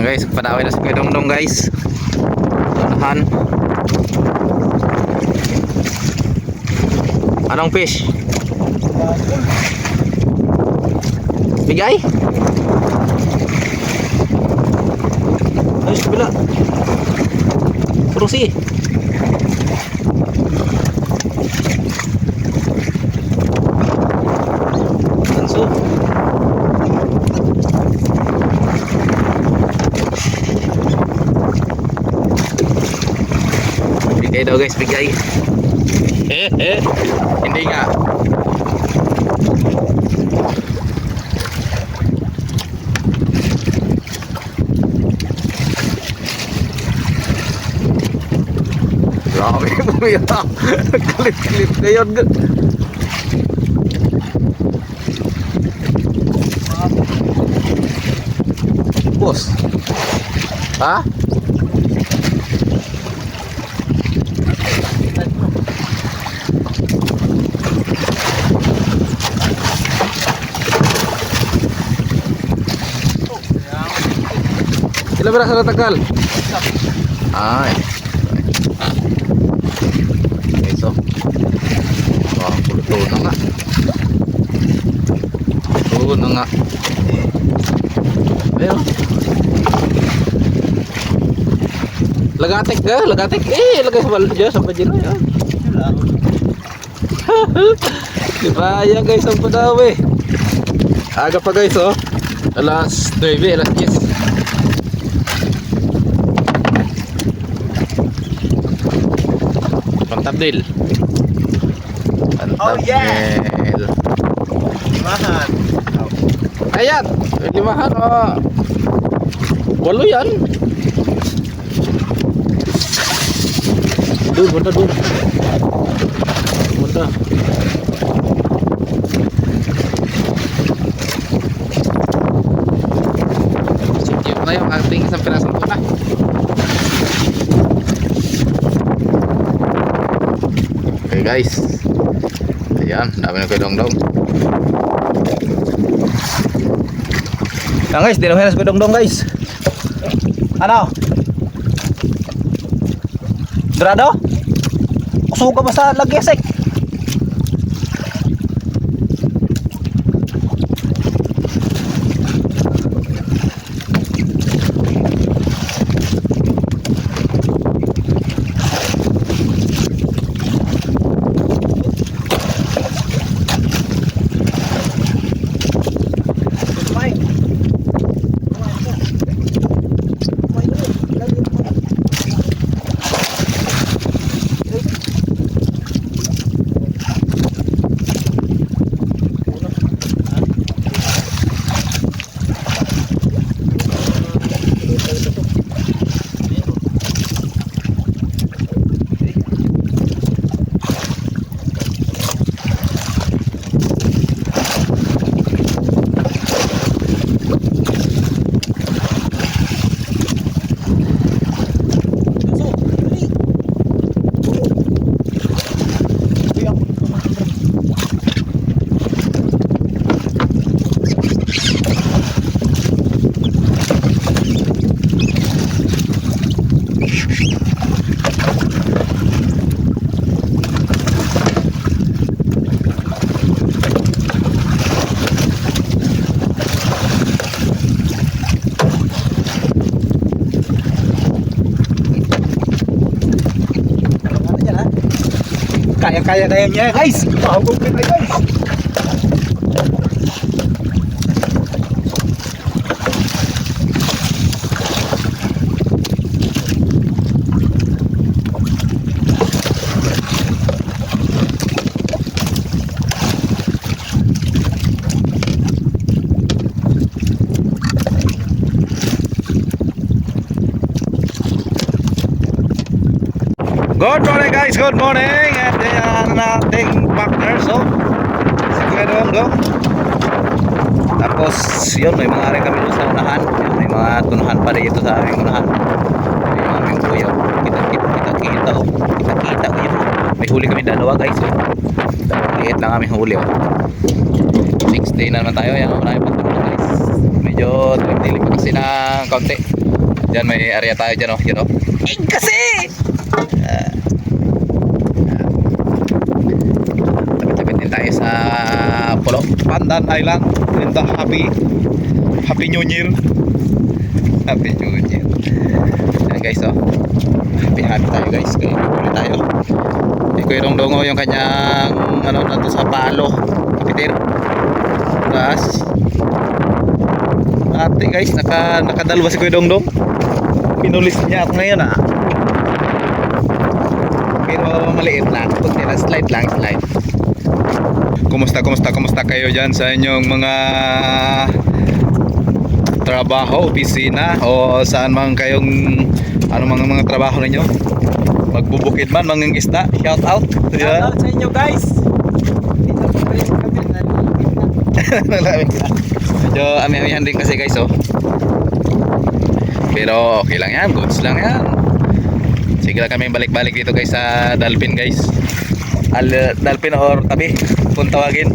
Ayan guys, padawin na si Kuya Dongdong guys. Unahan. Anong fish? Bigay? Ayos bila. Purusi. Tanso. Bigay daw guys, bigay. Hindi nga. Grabe mo yan. Kalit-kalit na yun. Boss. Ha? Ilang beras na tagal? Ay. Okay, so. Oh, puluto na nga. Puluto na nga. Ayun. Lagatik ka, lagatik. Lagay sa balon dyan, sa pagino yan. Diba, ayan guys, ang padawi. Aga pa guys, oh. Alas 9, alas 10. Pantabdil. Oh yeah. Limahan. Ayan, limahan oh. 8 yan. Doon, bunda doon. Bunda. Sikip na yung ating isang pirasong tuna. Okay guys. Ayan, dami na Kuya Dongdong. Ayan guys, dinuhin na si Kuya Dongdong guys. Ano? Dorado? Usuga ba sa lagyasek? Kaya niya guys. Mahugog na guys. Good morning guys, good morning. At yan ang ating partner, so si Kuya Dongdong. Tapos yun, may mga rin kami doon sa unahan. May mga tunahan pa rin ito sa aming unahan. May aming kuya. Kita oh. Kita ko yun. May huli kami dalawa guys. Oh. Liit lang kami huli oh. 6 day na naman tayo. Yan, marami pa ito guys. Medyo dilim pa kasi ng kaunti. Diyan may area tayo dyan, oh. Yun, oh. Eh, kasi! Tapit-tapit din tayo sa Pulo Pandan Island. In the Happy New Year. Happy New Year. Yan guys, oh. Happy tayo guys. Kaya huli tayo. Kuya Dongdong, oh, yung kanyang ano na to sa palo. Kapitir. Tapos ate guys, nakadalwa si Kuya Dongdong. Pinulis niya ako ngayon, ah. Pero maliit lang. Slide lang, slide. Kumusta kayo dyan sa inyong mga trabaho, opisina, o saan man kayong mga trabaho ninyo? Magbubukid man, mangingisda, shout out. Shout out sa inyo guys. Medyo amihan din kasi guys, oh. Pero okay lang yan, goods lang yan. Sige lang kami balik-balik dito guys sa Dalpin guys. Dalpin or tabi kung tawagin.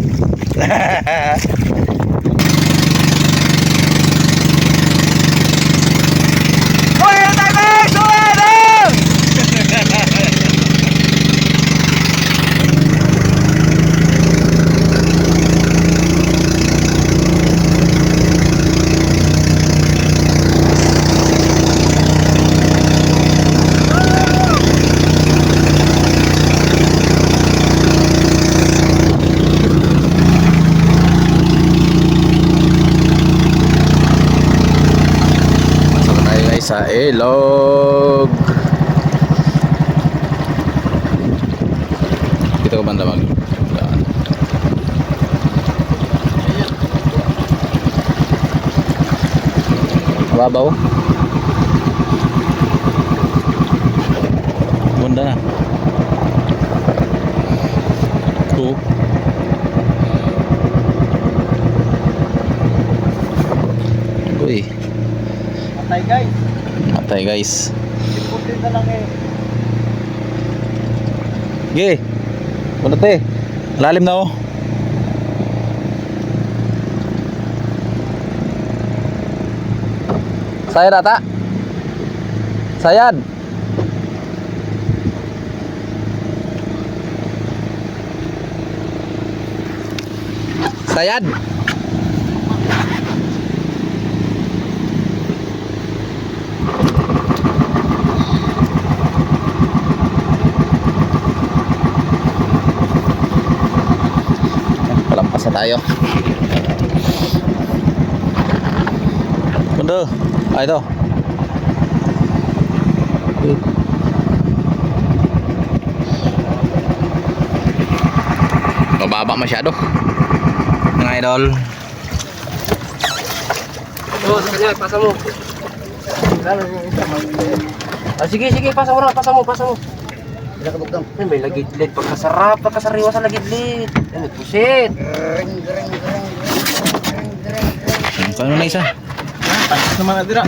Sa ilog. Dito ko banda mag mababaw. Bunda na. Cool. Uy. Matay guys. Matay guys. Iputin na lang eh. Ge. Bunot eh. Lalim na, oh. Sayad ata. Sayad. Sayad. Palampas na tayo. Kundo. Ah, ito. Mababa masyado. Mga idol. Oh, sige, pasa mo. Sige, pasa mo na, pasa mo. May lagidlid, pagkasariwa sa lagidlid. Ano, pusit. Paano na isa? Pasok naman na dira.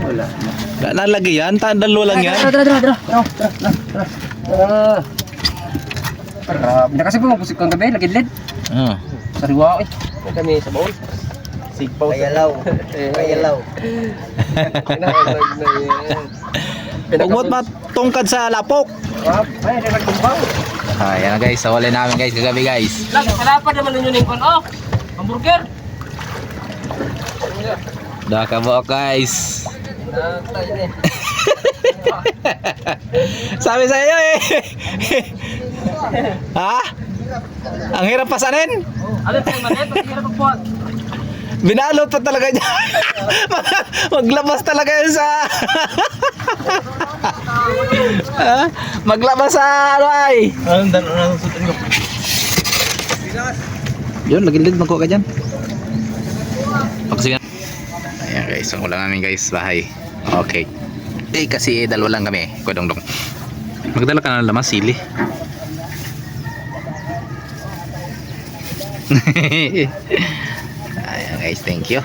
Wala. Lalagay yan? Dalawa lang yan? Dra. Hindi kasi pumapusit ko ang gabi, lagidlid. Sariwa eh. Kami sa baon. Sigpaw. Kayalaw. Huwag mo matungkad sa lapok. Ay, nagtumbang. Ayan na guys, sawalin namin guys, kagabi guys. Salapad naman ninyo ningkon, oh. Hamburger. Dakabok guys. Sabi sa iyo eh. Ha? Ang hirap pasanin? Alin tayo manet, hirap magpuan. Binalot pa talaga niya. Maglabas talaga yun sa maglabas sa ano ay. Anong sutin ko? Yun, lagilid magkuha ka dyan. Pagsigan. Ayan guys, ang ulang namin guys, bahay. Okay. Kasi dalawa lang kami, Kodongdong. Magdala ka na laman, sili. Ayan guys, thank you.